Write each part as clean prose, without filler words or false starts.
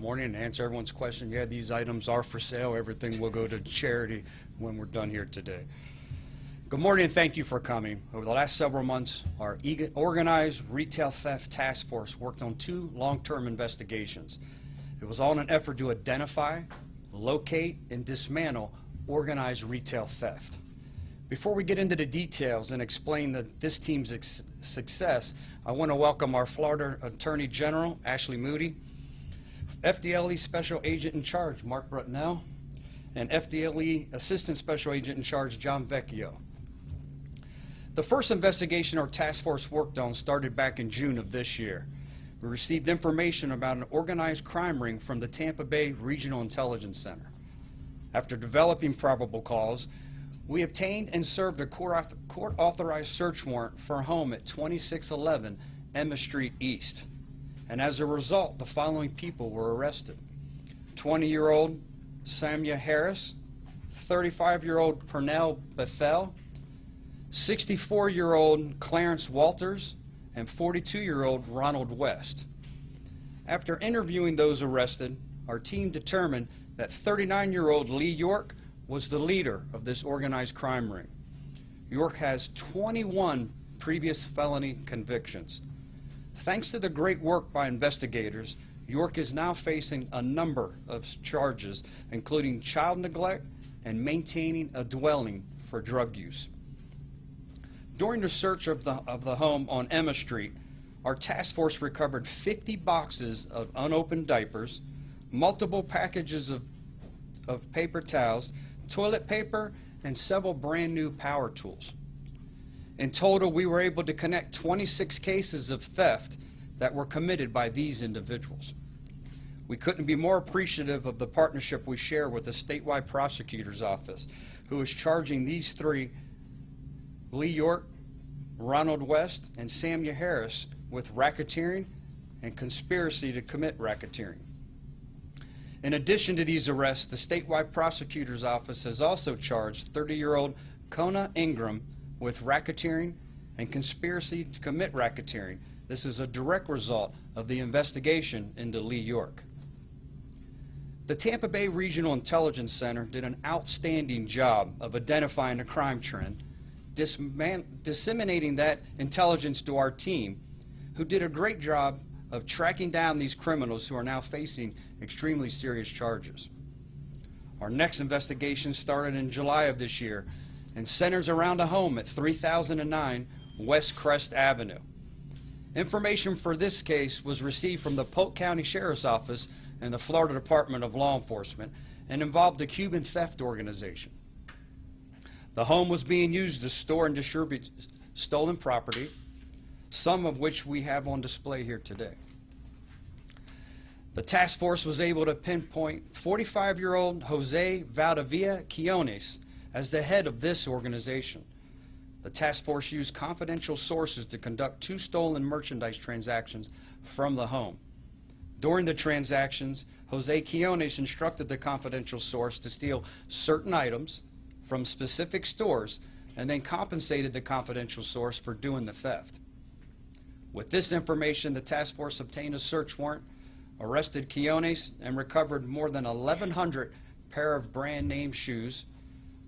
morning and answer everyone's question. Yeah, these items are for sale. Everything will go to charity when we're done here today. Good morning and thank you for coming. Over the last several months, our organized retail theft task force worked on 2 long-term investigations. It was all in an effort to identify, locate, and dismantle organized retail theft. Before we get into the details and explain this team's success, I want to welcome our Florida Attorney General, Ashley Moody, FDLE Special Agent in Charge, Mark Brutnell, and FDLE Assistant Special Agent in Charge, John Vecchio. The first investigation our task force worked on started back in June of this year. We received information about an organized crime ring from the Tampa Bay Regional Intelligence Center. After developing probable cause, we obtained and served a court-authorized search warrant for a home at 2611 Emma Street East. And as a result, the following people were arrested. 20-year-old Samia Harris, 35-year-old Pernell Bethel, 64-year-old Clarence Walters, and 42-year-old Ronald West. After interviewing those arrested, our team determined that 39-year-old Lee York was the leader of this organized crime ring. York has 21 previous felony convictions. Thanks to the great work by investigators, York is now facing a number of charges, including child neglect and maintaining a dwelling for drug use. During the search of the home on Emma Street, our task force recovered 50 boxes of unopened diapers, multiple packages of paper towels, toilet paper, and several brand new power tools. In total, we were able to connect 26 cases of theft that were committed by these individuals. We couldn't be more appreciative of the partnership we share with the statewide prosecutor's office, who is charging these 3, Lee York, Ronald West, and Samia Harris, with racketeering and conspiracy to commit racketeering. In addition to these arrests, the statewide prosecutor's office has also charged 30-year-old Kona Ingram with racketeering and conspiracy to commit racketeering. This is a direct result of the investigation into Lee York. The Tampa Bay Regional Intelligence Center did an outstanding job of identifying the crime trend, disseminating that intelligence to our team, who did a great job of tracking down these criminals who are now facing extremely serious charges. Our next investigation started in July of this year and centers around a home at 3009 West Crest Avenue. Information for this case was received from the Polk County Sheriff's Office and the Florida Department of Law Enforcement and involved the Cuban theft organization. The home was being used to store and distribute stolen property, some of which we have on display here today. The task force was able to pinpoint 45-year-old Jose Valdivia Quiones as the head of this organization. The task force used confidential sources to conduct 2 stolen merchandise transactions from the home. During the transactions, Jose Quiones instructed the confidential source to steal certain items from specific stores and then compensated the confidential source for doing the theft. With this information, the task force obtained a search warrant, arrested Quiones, and recovered more than 1,100 pair of brand name shoes,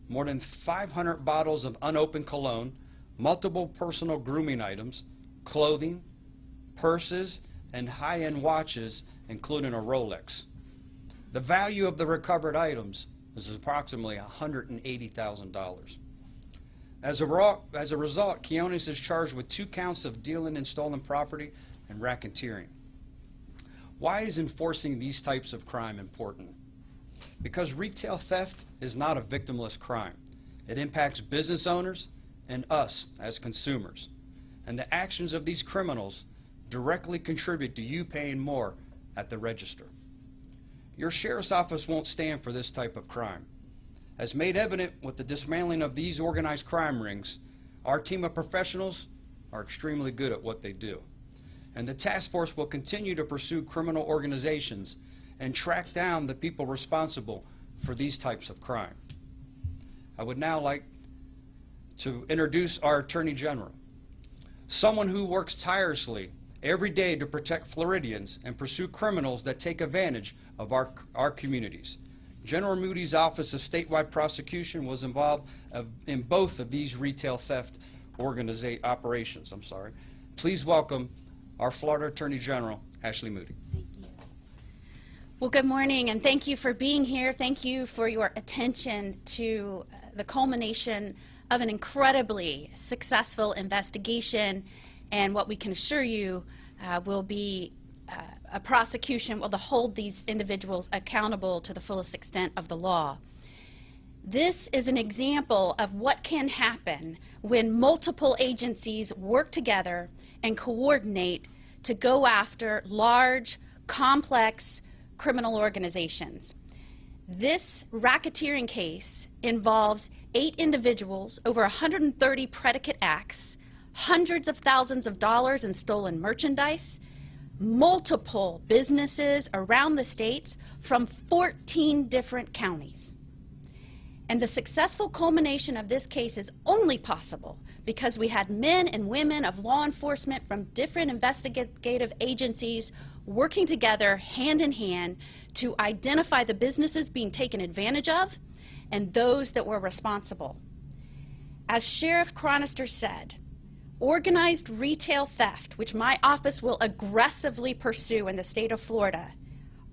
more than 500 bottles of unopened cologne, multiple personal grooming items, clothing, purses, and high-end watches, including a Rolex. The value of the recovered items is approximately $180,000. As a result, Quiones is charged with 2 counts of dealing in stolen property and racketeering. Why is enforcing these types of crime important? Because retail theft is not a victimless crime. It impacts business owners and us as consumers. And the actions of these criminals directly contribute to you paying more at the register. Your sheriff's office won't stand for this type of crime. As made evident with the dismantling of these organized crime rings, our team of professionals are extremely good at what they do. And the task force will continue to pursue criminal organizations and track down the people responsible for these types of crime. I would now like to introduce our Attorney General, someone who works tirelessly every day to protect Floridians and pursue criminals that take advantage of our communities. General Moody's Office of Statewide Prosecution was involved in both of these retail theft operations. Please welcome our Florida Attorney General, Ashley Moody. Thank you. Well, good morning, and thank you for being here. Thank you for your attention to the culmination of an incredibly successful investigation, and what we can assure you will be a prosecution will hold these individuals accountable to the fullest extent of the law. This is an example of what can happen when multiple agencies work together and coordinate to go after large, complex criminal organizations. This racketeering case involves 8 individuals, over 130 predicate acts, hundreds of thousands of dollars in stolen merchandise, multiple businesses around the states from 14 different counties. And the successful culmination of this case is only possible because we had men and women of law enforcement from different investigative agencies working together hand in hand to identify the businesses being taken advantage of and those that were responsible. As Sheriff Chronister said, organized retail theft, which my office will aggressively pursue in the state of Florida,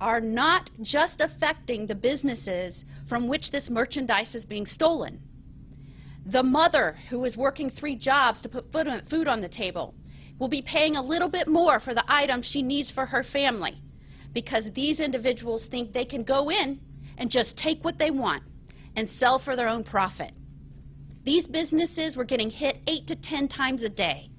are not just affecting the businesses from which this merchandise is being stolen. The mother who is working 3 jobs to put food on the table will be paying a little bit more for the items she needs for her family because these individuals think they can go in and just take what they want and sell for their own profit. These businesses were getting hit 8 to 10 times a day.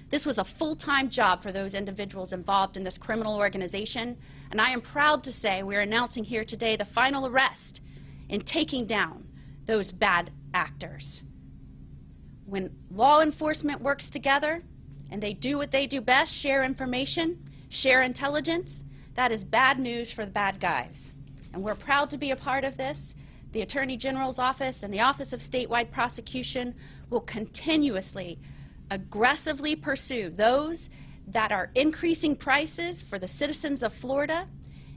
This was a full-time job for those individuals involved in this criminal organization, and I am proud to say we are announcing here today the final arrest in taking down those bad actors. When law enforcement works together and they do what they do best, share information, share intelligence, that is bad news for the bad guys. And we're proud to be a part of this. The Attorney General's Office and the Office of Statewide Prosecution will continuously, aggressively pursue those that are increasing prices for the citizens of Florida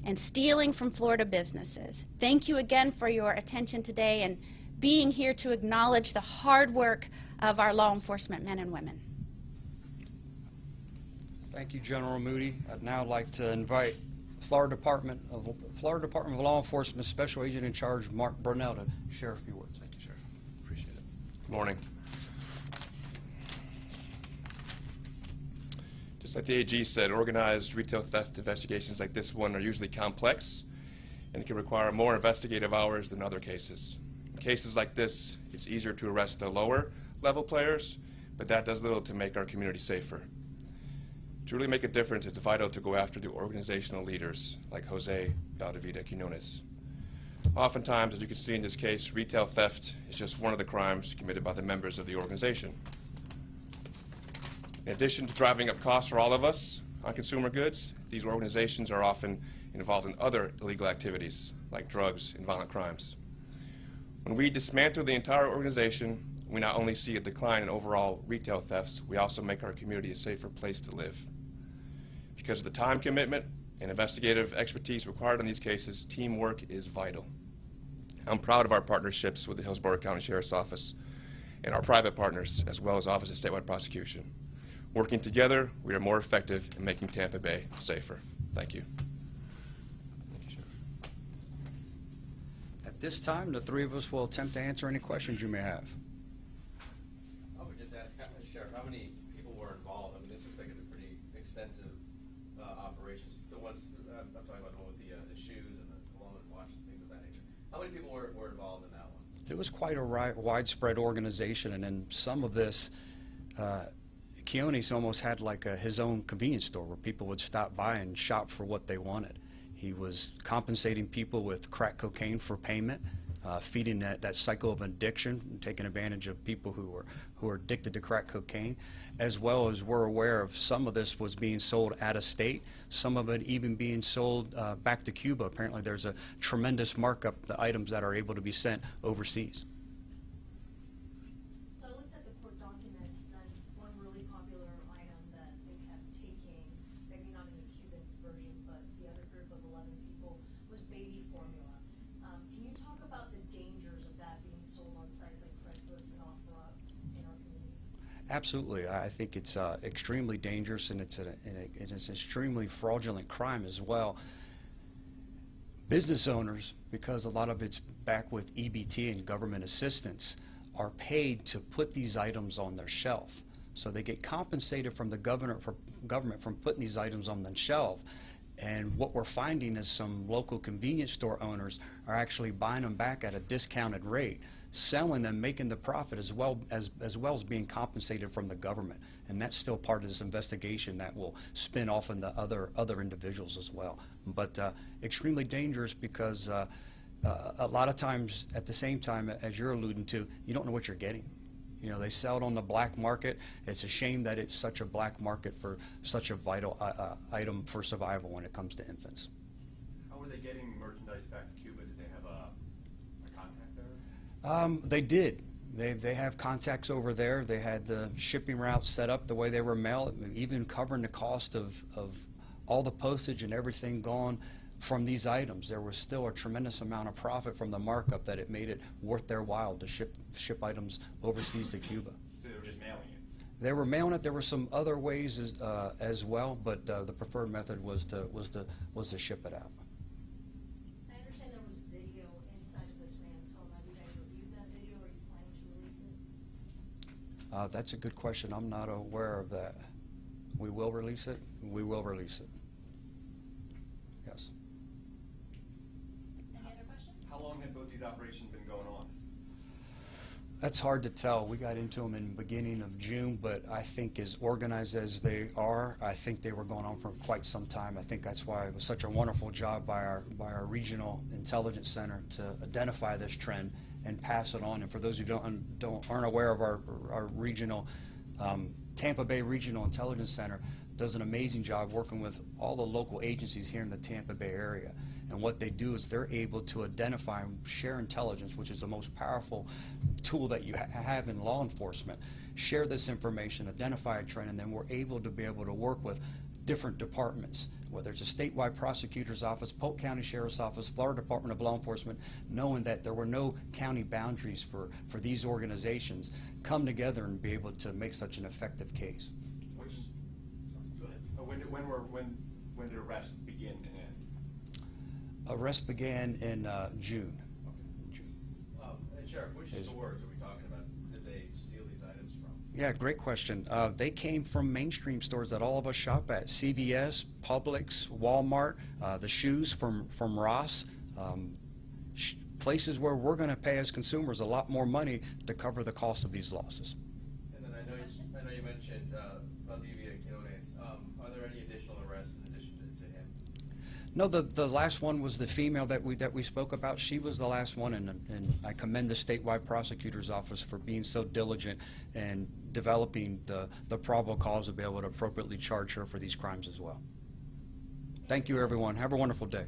and stealing from Florida businesses. Thank you again for your attention today and being here to acknowledge the hard work of our law enforcement men and women. Thank you, General Moody. I'd now like to invite Florida Department of Law Enforcement Special Agent in Charge, Mark Brunell, to share a few words. Thank you, Sheriff. Appreciate it. Good morning. Just like the AG said, organized retail theft investigations like this one are usually complex and can require more investigative hours than other cases. In cases like this, it's easier to arrest the lower level players, but that does little to make our community safer. To really make a difference, it's vital to go after the organizational leaders like Jose Valdivia-Quinones. Oftentimes, as you can see in this case, retail theft is just one of the crimes committed by the members of the organization. In addition to driving up costs for all of us on consumer goods, these organizations are often involved in other illegal activities like drugs and violent crimes. When we dismantle the entire organization, we not only see a decline in overall retail thefts, we also make our community a safer place to live. Because of the time commitment and investigative expertise required in these cases, teamwork is vital. I'm proud of our partnerships with the Hillsborough County Sheriff's Office and our private partners, as well as Office of Statewide Prosecution. Working together, we are more effective in making Tampa Bay safer. Thank you. Thank you, Sheriff. At this time, the 3 of us will attempt to answer any questions you may have. I would just ask, Sheriff, how many people were involved? I mean, this looks like it's a pretty extensive operations. The ones, I'm talking about the one with the shoes and the cologne and watches, things of that nature. How many people were involved in that one? It was quite a widespread organization, and in some of this, Quinones almost had like his own convenience store where people would stop by and shop for what they wanted. He was compensating people with crack cocaine for payment, feeding that cycle of addiction, taking advantage of people who are addicted to crack cocaine, as well as we're aware of some of this was being sold out of state, some of it even being sold back to Cuba. Apparently there's a tremendous markup, the items that are able to be sent overseas. So I looked at the court documents, and one really popular item that they kept taking 11 people was baby formula. Can you talk about the dangers of that being sold on sites like Craigslist and OfferUp in our community? Absolutely. I think it's extremely dangerous, and it's an extremely fraudulent crime as well. Business owners, because a lot of it's back with EBT and government assistance, are paid to put these items on their shelf. So they get compensated from the government from putting these items on the shelf. And what we're finding is some local convenience store owners are actually buying them back at a discounted rate, selling them, making the profit as well as being compensated from the government. And that's still part of this investigation that will spin off into other individuals as well. But extremely dangerous because a lot of times, at the same time, as you're alluding to, you don't know what you're getting. You know, they sell it on the black market. It's a shame that it's such a black market for such a vital item for survival when it comes to infants. How were they getting merchandise back to Cuba? Did they have a contact there? They did. They have contacts over there. They had the shipping routes set up the way they were mailed, even covering the cost of all the postage and everything gone from these items. There was still a tremendous amount of profit from the markup that it made it worth their while to ship items overseas to Cuba. So they were just mailing it? They were mailing it. There were some other ways as well, but the preferred method was to ship it out. I understand there was video inside of this man's home. Have you guys reviewed that video, or are you planning to release it? That's a good question. I'm not aware of that. We will release it. We will release it. Yes. Any other questions? How long had both these operations been going on? That's hard to tell. We got into them in the beginning of June, but I think as organized as they are, I think they were going on for quite some time. I think that's why it was such a wonderful job by our regional intelligence center to identify this trend and pass it on. And for those who aren't aware of our regional Tampa Bay Regional Intelligence Center does an amazing job working with all the local agencies here in the Tampa Bay area. And what they do is they're able to identify and share intelligence, which is the most powerful tool that you have in law enforcement. Share this information, identify a trend, and then we're able to work with different departments, whether it's a statewide prosecutor's office, Polk County Sheriff's Office, Florida Department of Law Enforcement, knowing that there were no county boundaries for these organizations, come together and be able to make such an effective case. Go ahead. When did arrests begin and end? Arrest began in June. And Sheriff, which stores are we talking about? Did they steal these items from? Yeah, great question. They came from mainstream stores that all of us shop at: CVS, Publix, Walmart, the shoes from Ross, places where we're going to pay as consumers a lot more money to cover the cost of these losses. And then I know you mentioned Valdivia Quinones. Are there any additional arrests in addition to him? No, the last one was the female that we spoke about. She was the last one, and I commend the statewide prosecutor's office for being so diligent and developing the probable cause to be able to appropriately charge her for these crimes as well. Thank you, everyone. Have a wonderful day.